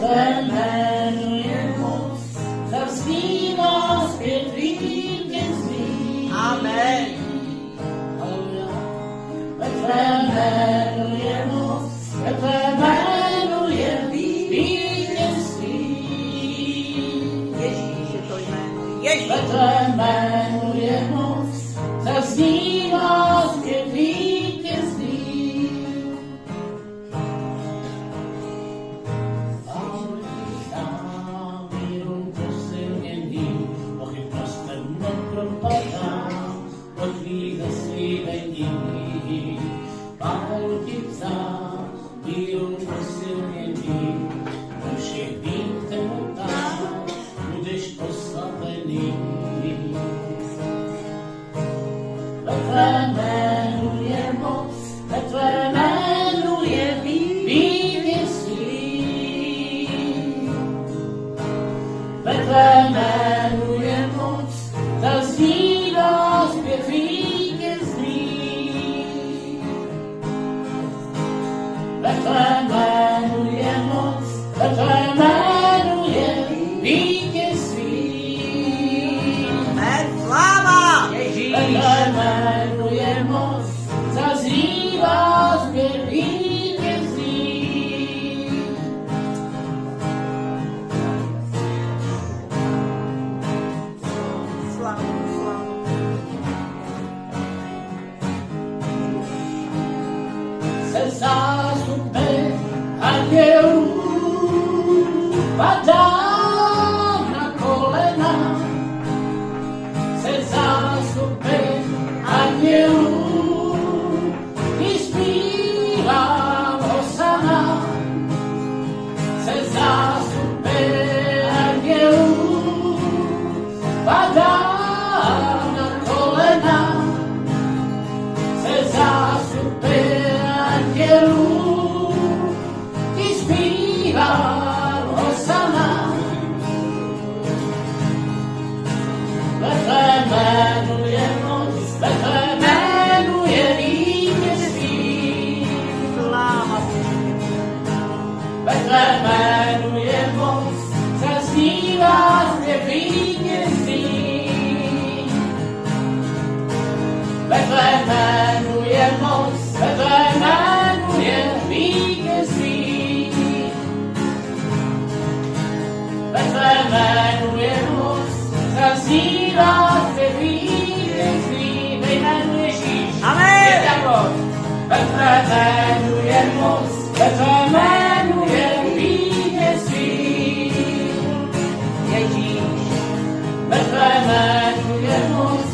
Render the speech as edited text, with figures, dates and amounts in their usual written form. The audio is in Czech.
tvé jménu moc, zaznívá zpět vítězství. Amen. Ve tvém jménu je moc, ve tvém jménu je vítězství. Ježíš je to jméno. Ježíš. Ve tvém jménu je moc, zaznívá zpět vítězství. Vírou posilněný, pochybnostem nepropadá, od tvých zaslíbení. Pánu ti psám, vírou posilněný, ve všech tvých temnotách budeš oslavený. Ve tvém jménu je moc, ve tvém jménu je vítězství. Ve tvém jménu je moc, zaznívá zpěv vítězství. Ve tvém jménu je moc, ve tvém jménu je vítězství. Amen. Sláva. Ježíš. Ve tvém jménu je moc, zaznívá zpěv vítězství. Sláva. Se zástupem andělů padá na kolena. Se zástupem andělů i zpívám hosana. Se zástupem andělů padá na kolena. Se zástupem andělů ti zpívám hosana. Ve tvém jménu je moc, ve tvém jménu je vítězství. Sláva. Ve tvém jménu je moc, zaznívá zpěv vítězství. Ve tvém jménu je moc, ve tvém jménu je vítězství. Ve tvém jménu je moc, zaznívá zpěv vítězství. Ve jménu Ježíš. Amen. Je tak moc. Ve tvém jménu je moc, ve tvém jménu je vítězství. Ježíš. Ve tvém jménu je moc,